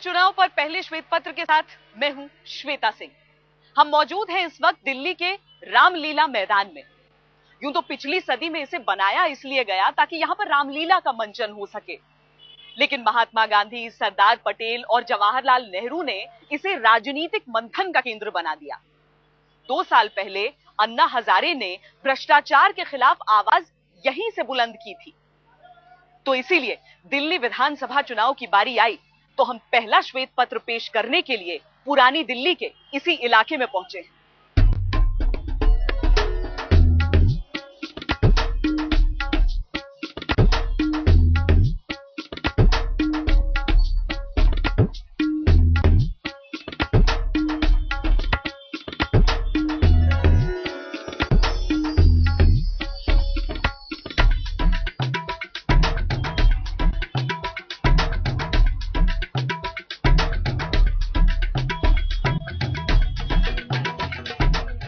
चुनाव पर पहले श्वेत पत्र के साथ मैं हूं श्वेता सिंह। हम मौजूद हैं इस वक्त दिल्ली के रामलीला मैदान में। यूं तो पिछली सदी में इसे बनाया इसलिए गया ताकि यहां पर रामलीला का मंचन हो सके, लेकिन महात्मा गांधी, सरदार पटेल और जवाहरलाल नेहरू ने इसे राजनीतिक मंथन का केंद्र बना दिया। 2 साल पहले अन्ना हजारे ने भ्रष्टाचार के खिलाफ आवाज यहीं से बुलंद की थी। तो इसीलिए दिल्ली विधानसभा चुनाव की बारी आई तो हम पहला श्वेत पत्र पेश करने के लिए पुरानी दिल्ली के इसी इलाके में पहुंचे हैं।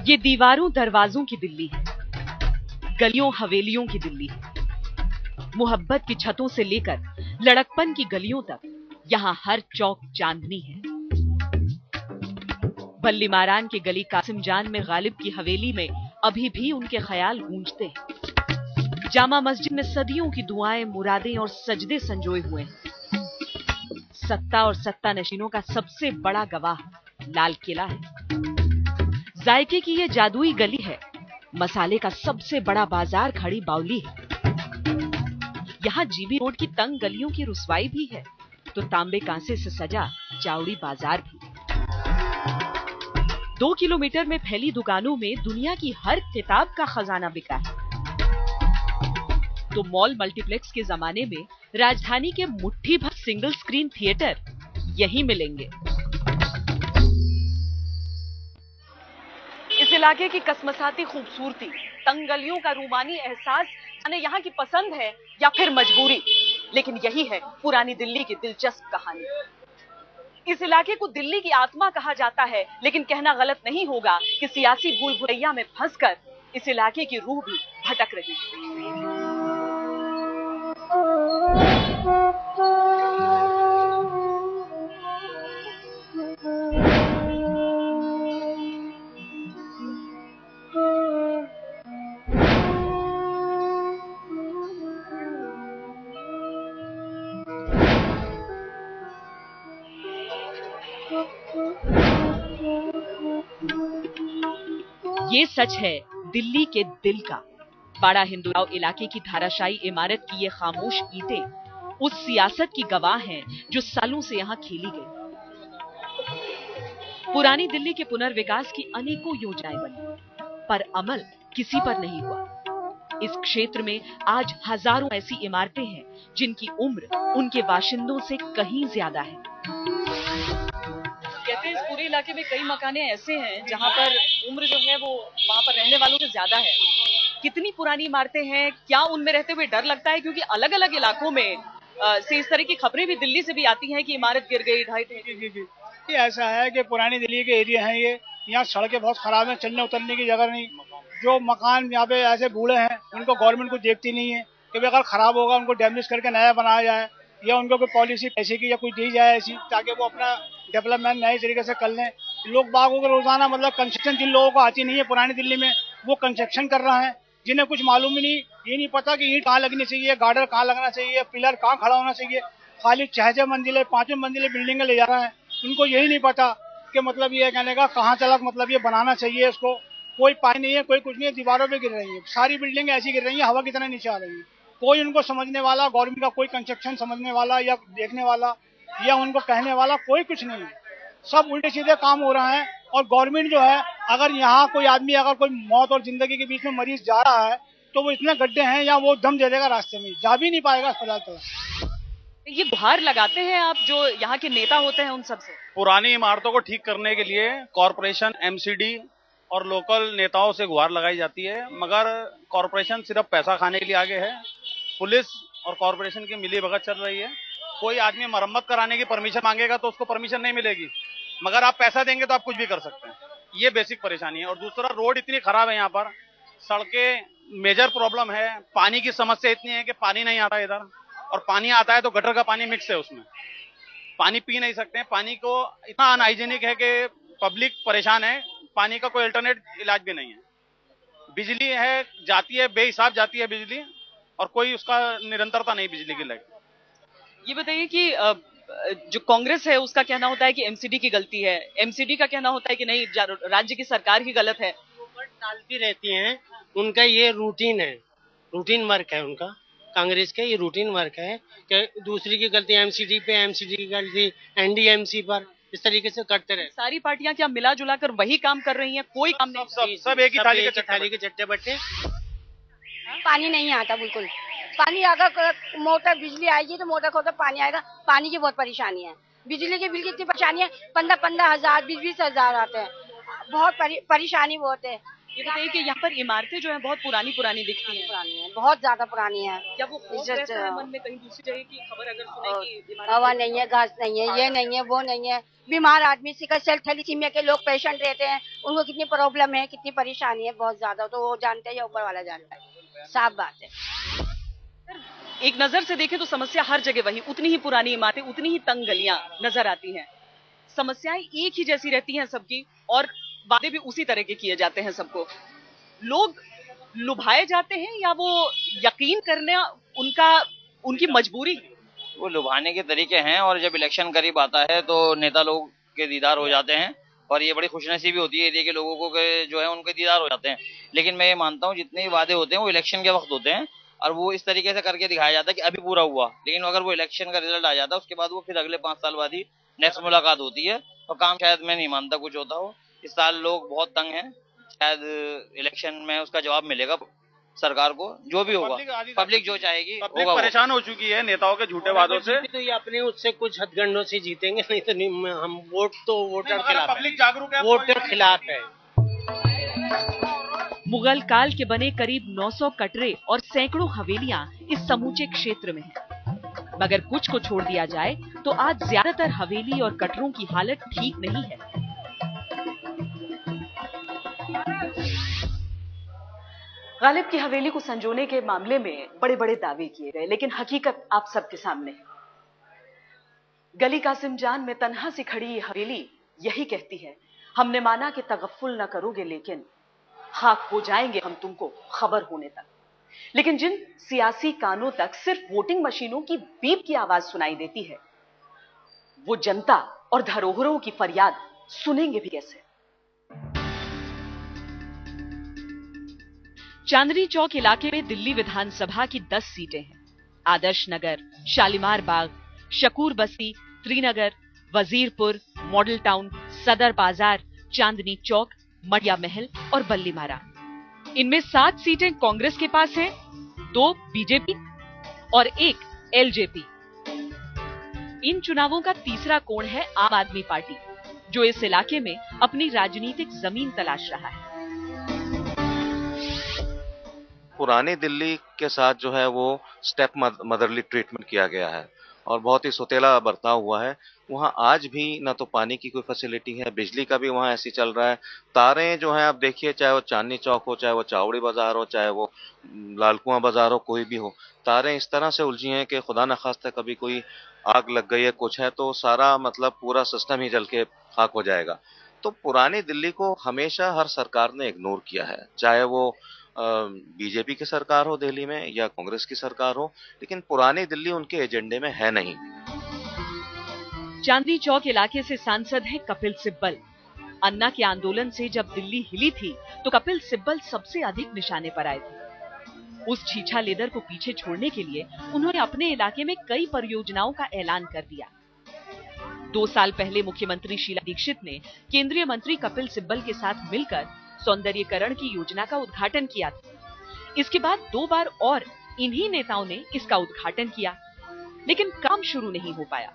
ये दीवारों दरवाजों की दिल्ली है, गलियों हवेलियों की दिल्ली है। मोहब्बत की छतों से लेकर लड़कपन की गलियों तक यहां हर चौक चांदनी है। बल्ली मारान की गली कासिम जान में गालिब की हवेली में अभी भी उनके ख्याल गूंजते हैं। जामा मस्जिद में सदियों की दुआएं, मुरादें और सजदे संजोए हुए हैं। सत्ता और सत्ता नशीनों का सबसे बड़ा गवाह लाल किला है। जायके की ये जादुई गली है। मसाले का सबसे बड़ा बाजार खड़ी बावली है। यहाँ जीबी रोड की तंग गलियों की रुसवाई भी है तो तांबे कांसे से सजा चावड़ी बाजार भी। 2 किलोमीटर में फैली दुकानों में दुनिया की हर किताब का खजाना बिका है। तो मॉल मल्टीप्लेक्स के जमाने में राजधानी के मुट्ठी भर सिंगल स्क्रीन थिएटर यहीं मिलेंगे। इस इलाके की कसमसाती खूबसूरती, तंग गलियों का रूमानी एहसास, यानी यहाँ की पसंद है या फिर मजबूरी, लेकिन यही है पुरानी दिल्ली की दिलचस्प कहानी। इस इलाके को दिल्ली की आत्मा कहा जाता है, लेकिन कहना गलत नहीं होगा कि सियासी भूल भुलैया में फंसकर इस इलाके की रूह भी भटक रही है। ये सच है दिल्ली के दिल का। बाड़ा हिंदुराव इलाके की धाराशाही इमारत की ये खामोश ईंटें उस सियासत की गवाह हैं जो सालों से यहाँ खेली गई। पुरानी दिल्ली के पुनर्विकास की अनेकों योजनाएं बनी, पर अमल किसी पर नहीं हुआ। इस क्षेत्र में आज हजारों ऐसी इमारतें हैं जिनकी उम्र उनके बाशिंदों से कहीं ज्यादा है। कहते हैं इस पूरे इलाके में कई मकाने ऐसे हैं जहां पर उम्र जो है वो वहां पर रहने वालों से ज्यादा है। कितनी पुरानी इमारतें हैं, क्या उनमें रहते हुए डर लगता है? क्योंकि अलग अलग इलाकों में से इस तरह की खबरें भी दिल्ली से भी आती हैं कि इमारत गिर गई, ढाई जी। ये ऐसा है कि पुरानी दिल्ली के एरिया हैं ये, यहाँ सड़कें बहुत खराब हैं, चलने उतरने की जगह नहीं। जो मकान यहाँ पे ऐसे बूढ़े हैं उनको गवर्नमेंट को देखती नहीं है कि भाई अगर खराब होगा उनको डैमेज करके नया बनाया जाए, या उनको कोई पॉलिसी पैसे की या कोई दी जाए ऐसी, ताकि वो अपना डेवलपमेंट नए तरीके से कर लें। लोग बागों को रोजाना मतलब कंस्ट्रक्शन जिन लोगों को आती नहीं है पुरानी दिल्ली में, वो कंस्ट्रक्शन कर रहे हैं, जिन्हें कुछ मालूम ही नहीं, ये नहीं पता कि ईंट कहाँ लगनी चाहिए, गार्डर कहाँ लगना चाहिए, पिलर कहाँ खड़ा होना चाहिए। खाली 6 मंजिले 5 मंजिले बिल्डिंगें ले जा रहे हैं। उनको यही नहीं पता कि मतलब ये कहने का कहाँ तक मतलब ये बनाना चाहिए इसको। कोई पाई नहीं है, कोई कुछ नहीं है, दीवारों पे गिर रही है, सारी बिल्डिंग ऐसी गिर रही है, हवा की तरह नीचे आ रही है। कोई उनको समझने वाला, गवर्नमेंट का कोई कंस्ट्रक्शन समझने वाला या देखने वाला या उनको कहने वाला कोई कुछ नहीं है। सब उल्टे सीधे काम हो रहा है। और गवर्नमेंट जो है, अगर यहाँ कोई आदमी अगर कोई मौत और जिंदगी के बीच में मरीज जा रहा है तो वो इतने गड्ढे हैं या वो दम दे देगा, रास्ते में जा भी नहीं पाएगा अस्पताल तक। ये गुहार लगाते हैं आप जो यहाँ के नेता होते हैं उन सब से? पुरानी इमारतों को ठीक करने के लिए कॉरपोरेशन, एमसीडी और लोकल नेताओं से गुहार लगाई जाती है, मगर कॉरपोरेशन सिर्फ पैसा खाने के लिए आगे है। पुलिस और कॉरपोरेशन की मिली भगत चल रही है। कोई आदमी मरम्मत कराने की परमिशन मांगेगा तो उसको परमिशन नहीं मिलेगी, मगर आप पैसा देंगे तो आप कुछ भी कर सकते हैं। ये बेसिक परेशानी है। और दूसरा, रोड इतनी खराब है यहाँ पर, सड़कें मेजर प्रॉब्लम है। पानी की समस्या इतनी है कि पानी नहीं आता इधर, और पानी आता है तो गटर का पानी मिक्स है उसमें। पानी पी नहीं सकते हैं। पानी को इतना अनहाइजीनिक है कि पब्लिक परेशान है। पानी का कोई अल्टरनेट इलाज भी नहीं है। बिजली है, जाती है, बेहिसाब जाती है बिजली, और कोई उसका निरंतरता नहीं बिजली की लगी। ये बताइए कि जो कांग्रेस है उसका कहना होता है कि एमसीडी की गलती है, एमसीडी का कहना होता है कि नहीं राज्य की सरकार ही गलत है। ऊपर डालती रहती हैं, उनका ये रूटीन है, रूटीन वर्क है उनका। कांग्रेस का ये रूटीन वर्क है कि दूसरी की गलती एमसीडी पे, एमसीडी की गलती एनडीएमसी पर, इस तरीके से करते रहे। सारी पार्टियां क्या मिला जुला कर वही काम कर रही हैं? कोई काम नहीं, सब एक ही थाली के चट्टे बट्टे। पानी नहीं आता बिल्कुल। पानी अगर मोटर बिजली आएगी तो मोटर खोलकर पानी आएगा। पानी की बहुत परेशानी है। बिजली के बिल की इतनी परेशानी है, 15-15 हजार 20-20 हजार आते हैं। बहुत परेशानी बहुत है। ये बताइए कि यहाँ पर इमारतें जो है बहुत पुरानी दिखती हैं। पुरानी है, बहुत ज्यादा पुरानी है। क्या वो रहता है मन में कहीं दूसरी जगह की खबर अगर सुने कि हवा नहीं है, घास नहीं है, ये नहीं है, वो नहीं है। बीमार आदमी, सिकल सेल थैलीसीमिया के लोग पेशेंट रहते हैं, उनको कितनी प्रॉब्लम है, कितनी परेशानी है, बहुत ज्यादा। तो वो जानते हैं या ऊपर वाला जानता है, साफ बात है। एक नजर से देखें तो समस्या हर जगह वही, उतनी ही पुरानी इमारतें, उतनी ही तंग गलियां नजर आती हैं। समस्याएं एक ही जैसी रहती हैं सबकी, और वादे भी उसी तरह के किए जाते हैं सबको। लोग लुभाए जाते हैं या वो यकीन करना उनकी मजबूरी? वो लुभाने के तरीके हैं, और जब इलेक्शन करीब आता है तो नेता लोग के दीदार हो जाते हैं, और ये बड़ी खुशनसीबी होती है एरिया के लोगों को कि जो है उनके दीदार हो जाते हैं। लेकिन मैं ये मानता हूँ जितने भी वादे होते हैं वो इलेक्शन के वक्त होते हैं, और वो इस तरीके से करके दिखाया जाता है कि अभी पूरा हुआ। लेकिन अगर वो इलेक्शन का रिजल्ट आ जाता है उसके बाद वो फिर अगले 5 साल बाद ही नेक्स्ट मुलाकात होती है, और काम शायद मैं नहीं मानता कुछ होता हो। इस साल लोग बहुत तंग हैं, शायद इलेक्शन में उसका जवाब मिलेगा सरकार को। जो भी होगा पब्लिक जो चाहेगी होगा। परेशान हो चुकी है नेताओं के झूठे वादों से। तो ये अपने उससे कुछ हथगंडों से जीतेंगे, नहीं तो नहीं। हम वोट तो वोटर खिलाफ, पब्लिक जागरूक है, वोटर खिलाफ है। मुगल काल के बने करीब 900 कटरे और सैकड़ों हवेलियां इस समूचे क्षेत्र में हैं। मगर कुछ को छोड़ दिया जाए तो आज ज्यादातर हवेली और कटरों की हालत ठीक नहीं है। गालिब की हवेली को संजोने के मामले में बड़े बड़े दावे किए गए, लेकिन हकीकत आप सबके सामने है। गली कासिम जान में तन्हा सी खड़ी ये हवेली यही कहती है, हमने माना कि तगफ्फुल न करोगे, लेकिन खाक हो जाएंगे हम तुमको खबर होने तक। लेकिन जिन सियासी कानों तक सिर्फ वोटिंग मशीनों की बीप की आवाज सुनाई देती है, वो जनता और धरोहरों की फरियाद सुनेंगे भी कैसे? चांदनी चौक इलाके में दिल्ली विधानसभा की 10 सीटें हैं। आदर्श नगर, शालीमार बाग, शकूर बस्ती, त्रिनगर, वजीरपुर, मॉडल टाउन, सदर बाजार, चांदनी चौक, मड़िया महल और बल्लीमारा। इनमें 7 सीटें कांग्रेस के पास हैं, 2 बीजेपी और 1 एलजेपी। इन चुनावों का तीसरा कोण है आम आदमी पार्टी, जो इस इलाके में अपनी राजनीतिक जमीन तलाश रहा है। पुरानी दिल्ली के साथ जो है वो स्टेप मदरली ट्रीटमेंट किया गया है और बहुत ही सौतेला बर्ताव हुआ है। वहाँ आज भी ना तो पानी की कोई फैसिलिटी है, बिजली का भी वहाँ ऐसी चल रहा है। तारें जो हैं आप देखिए, चाहे वो चांदनी चौक हो, चाहे वो चावड़ी बाजार हो, चाहे वो लालकुआं बाजार हो, कोई भी हो, तारें इस तरह से उलझी हैं कि खुदा न खास्ता कभी कोई आग लग गई है, कुछ है तो सारा मतलब पूरा सिस्टम ही जल के खाक हो जाएगा। तो पुरानी दिल्ली को हमेशा हर सरकार ने इग्नोर किया है, चाहे वो बीजेपी की सरकार हो दिल्ली में या कांग्रेस की सरकार हो, लेकिन पुरानी दिल्ली उनके एजेंडे में है नहीं। चांदनी चौक इलाके से सांसद हैं कपिल सिब्बल। अन्ना के आंदोलन से जब दिल्ली हिली थी तो कपिल सिब्बल सबसे अधिक निशाने पर आए थे। उस छीछा लीडर को पीछे छोड़ने के लिए उन्होंने अपने इलाके में कई परियोजनाओं का ऐलान कर दिया। 2 साल पहले मुख्यमंत्री शीला दीक्षित ने केंद्रीय मंत्री कपिल सिब्बल के साथ मिलकर सौंदर्यीकरण की योजना का उद्घाटन किया था। इसके बाद 2 बार और इन्हीं नेताओं ने इसका उद्घाटन किया, लेकिन काम शुरू नहीं हो पाया।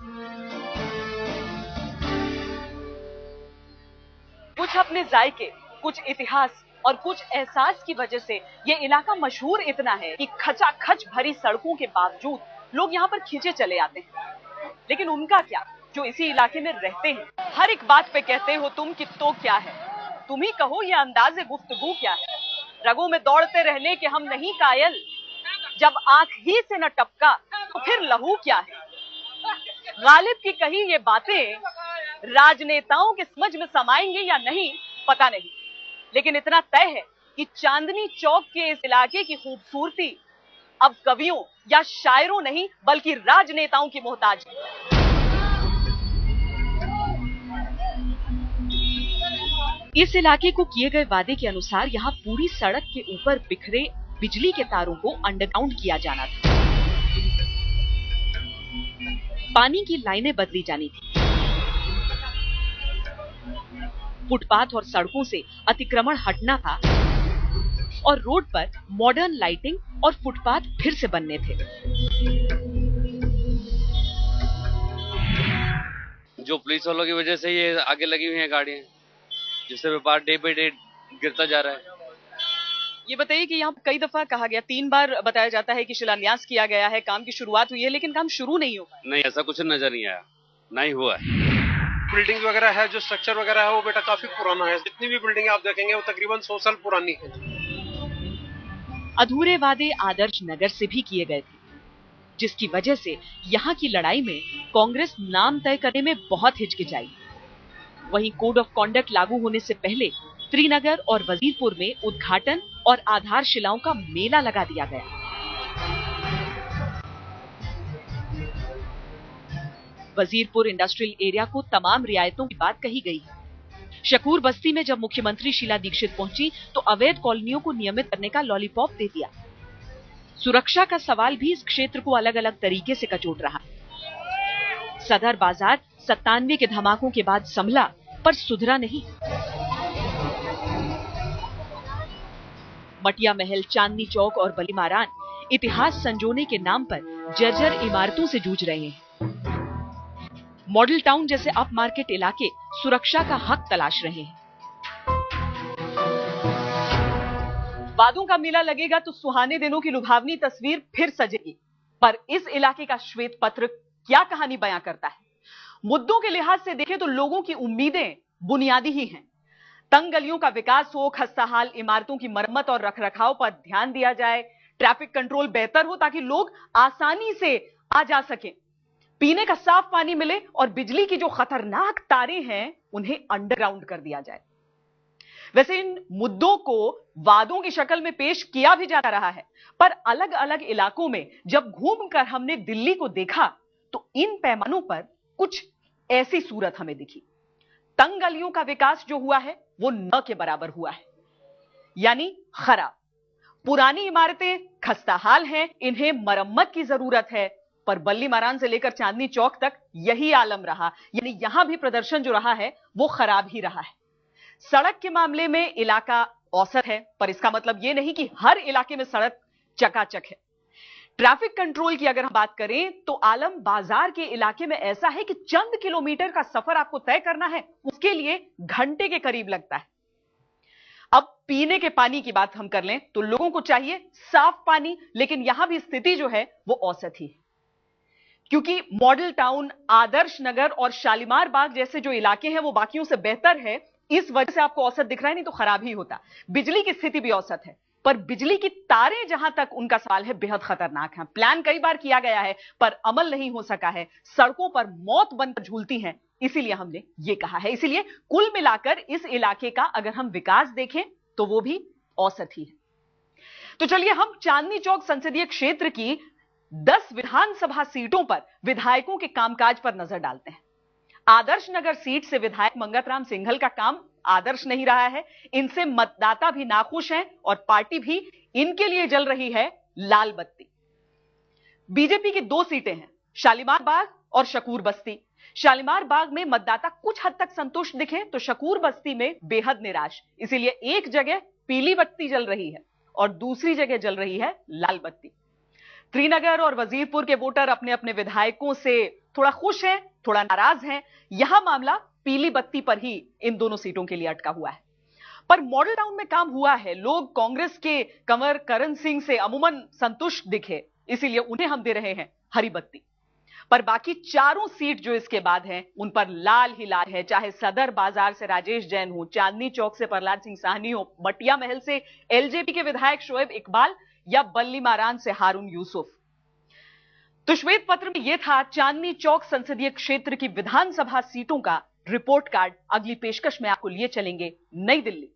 कुछ अपने जायके, कुछ इतिहास और कुछ एहसास की वजह से ये इलाका मशहूर इतना है कि खचाखच भरी सड़कों के बावजूद लोग यहाँ पर खींचे चले आते हैं। लेकिन उनका क्या, जो इसी इलाके में रहते हैं? हर एक बात पे कहते हो तुम कि तो क्या है, तुम ही कहो ये अंदाज़े गुफ्तगू क्या है। रगों में दौड़ते रहने के हम नहीं कायल, जब आंख ही से न टपका तो फिर लहू क्या है। गालिब की कही ये बातें राजनेताओं के समझ में समाएंगे या नहीं पता नहीं, लेकिन इतना तय है कि चांदनी चौक के इस इलाके की खूबसूरती अब कवियों या शायरों नहीं बल्कि राजनेताओं की मोहताज है। इस इलाके को किए गए वादे के अनुसार यहाँ पूरी सड़क के ऊपर बिखरे बिजली के तारों को अंडरग्राउंड किया जाना था, पानी की लाइनें बदली जानी थी, फुटपाथ और सड़कों से अतिक्रमण हटना था और रोड पर मॉडर्न लाइटिंग और फुटपाथ फिर से बनने थे। जो पुलिस वालों की वजह से ये आगे लगी हुई हैं गाड़ियां, जिससे व्यापार डे बाय डे गिरता जा रहा है। ये बताइए कि यहाँ कई दफा कहा गया, 3 बार बताया जाता है कि शिलान्यास किया गया है, काम की शुरुआत हुई है, लेकिन काम शुरू नहीं हो पाया। नहीं, ऐसा कुछ नजर नहीं आया, नहीं हुआ है। बिल्डिंग वगैरह है, जो स्ट्रक्चर वगैरह है वो बेटा काफी पुराना है। जितनी भी बिल्डिंग आप देखेंगे वो तकरीबन 100 साल पुरानी है। अधूरे वादे आदर्श नगर से भी किए गए थे, जिसकी वजह से यहाँ की लड़ाई में कांग्रेस नाम तय करने में बहुत हिचकिचाई। वहीं कोड ऑफ कॉन्डक्ट लागू होने से पहले त्रिनगर और वजीरपुर में उद्घाटन और आधारशिलाओं का मेला लगा दिया गया। वजीरपुर इंडस्ट्रियल एरिया को तमाम रियायतों की बात कही गई है। शकूर बस्ती में जब मुख्यमंत्री शीला दीक्षित पहुंची तो अवैध कॉलोनियों को नियमित करने का लॉलीपॉप दे दिया। सुरक्षा का सवाल भी इस क्षेत्र को अलग अलग तरीके से कचोट रहा। सदर बाजार 97 के धमाकों के बाद संभला पर सुधरा नहीं। मटिया महल, चांदनी चौक और बलीमारान इतिहास संजोने के नाम पर जर्जर इमारतों से जूझ रहे हैं। मॉडल टाउन जैसे अप मार्केट इलाके सुरक्षा का हक तलाश रहे हैं। वादों का मेला लगेगा तो सुहाने दिनों की लुभावनी तस्वीर फिर सजेगी, पर इस इलाके का श्वेत पत्र क्या कहानी बयां करता है? मुद्दों के लिहाज से देखें तो लोगों की उम्मीदें बुनियादी ही हैं। तंग गलियों का विकास हो, खस्ताहाल इमारतों की मरम्मत और रखरखाव पर ध्यान दिया जाए, ट्रैफिक कंट्रोल बेहतर हो ताकि लोग आसानी से आ जा सकें, पीने का साफ पानी मिले और बिजली की जो खतरनाक तारें हैं उन्हें अंडरग्राउंड कर दिया जाए। वैसे इन मुद्दों को वादों की शक्ल में पेश किया भी जा रहा है, पर अलग अलग इलाकों में जब घूमकर हमने दिल्ली को देखा तो इन पैमानों पर कुछ ऐसी सूरत हमें दिखी। तंग गलियों का विकास जो हुआ है वो न के बराबर हुआ है, यानी खराब। पुरानी इमारतें खस्ताहाल हैं, इन्हें मरम्मत की जरूरत है, पर बल्लीमारान से लेकर चांदनी चौक तक यही आलम रहा, यानी यहां भी प्रदर्शन जो रहा है वो खराब ही रहा है। सड़क के मामले में इलाका औसत है, पर इसका मतलब यह नहीं कि हर इलाके में सड़क चकाचक है। ट्रैफिक कंट्रोल की अगर हम बात करें तो आलम बाजार के इलाके में ऐसा है कि चंद किलोमीटर का सफर आपको तय करना है, उसके लिए घंटे के करीब लगता है। अब पीने के पानी की बात हम कर लें तो लोगों को चाहिए साफ पानी, लेकिन यहां भी स्थिति जो है वो औसत ही है, क्योंकि मॉडल टाउन, आदर्श नगर और शालीमार बाग जैसे जो इलाके हैं वो बाकियों से बेहतर है। इस वजह से आपको औसत दिख रहा है, नहीं तो खराब ही होता। बिजली की स्थिति भी औसत है, पर बिजली की तारें जहां तक उनका सवाल है बेहद खतरनाक है। प्लान कई बार किया गया है पर अमल नहीं हो सका है, सड़कों पर मौत बनकर झूलती हैं, इसीलिए हमने ये कहा है। इसीलिए कुल मिलाकर इस इलाके का अगर हम विकास देखें तो वो भी औसत ही है। तो चलिए हम चांदनी चौक संसदीय क्षेत्र की 10 विधानसभा सीटों पर विधायकों के कामकाज पर नजर डालते हैं। आदर्श नगर सीट से विधायक मंगतराम सिंघल का काम आदर्श नहीं रहा है, इनसे मतदाता भी नाखुश हैं और पार्टी भी इनके लिए जल रही है लाल बत्ती। बीजेपी की 2 सीटें हैं, शालीमार बाग और शकूर बस्ती। शालीमार बाग में मतदाता कुछ हद तक संतुष्ट दिखे तो शकूर बस्ती में बेहद निराश। इसीलिए एक जगह पीली बत्ती जल रही है और दूसरी जगह जल रही है लाल बत्ती। त्रिनगर और वजीरपुर के वोटर अपने अपने विधायकों से थोड़ा खुश हैं, थोड़ा नाराज हैं। यहां मामला पीली बत्ती पर ही इन दोनों सीटों के लिए अटका हुआ है। पर मॉडल टाउन में काम हुआ है, लोग कांग्रेस के कंवर करण सिंह से अमूमन संतुष्ट दिखे, इसीलिए उन्हें हम दे रहे हैं हरी बत्ती। पर बाकी चारों सीट जो इसके बाद हैं उन पर लाल ही लाल है, चाहे सदर बाजार से राजेश जैन हो, चांदनी चौक से प्रहलाद सिंह साहनी हो, मटिया महल से एलजेपी के विधायक शोएब इकबाल या बल्लीमारान से हारून यूसुफ। तो श्वेत पत्र में यह था चांदनी चौक संसदीय क्षेत्र की विधानसभा सीटों का रिपोर्ट कार्ड। अगली पेशकश में आपको लिए चलेंगे नई दिल्ली।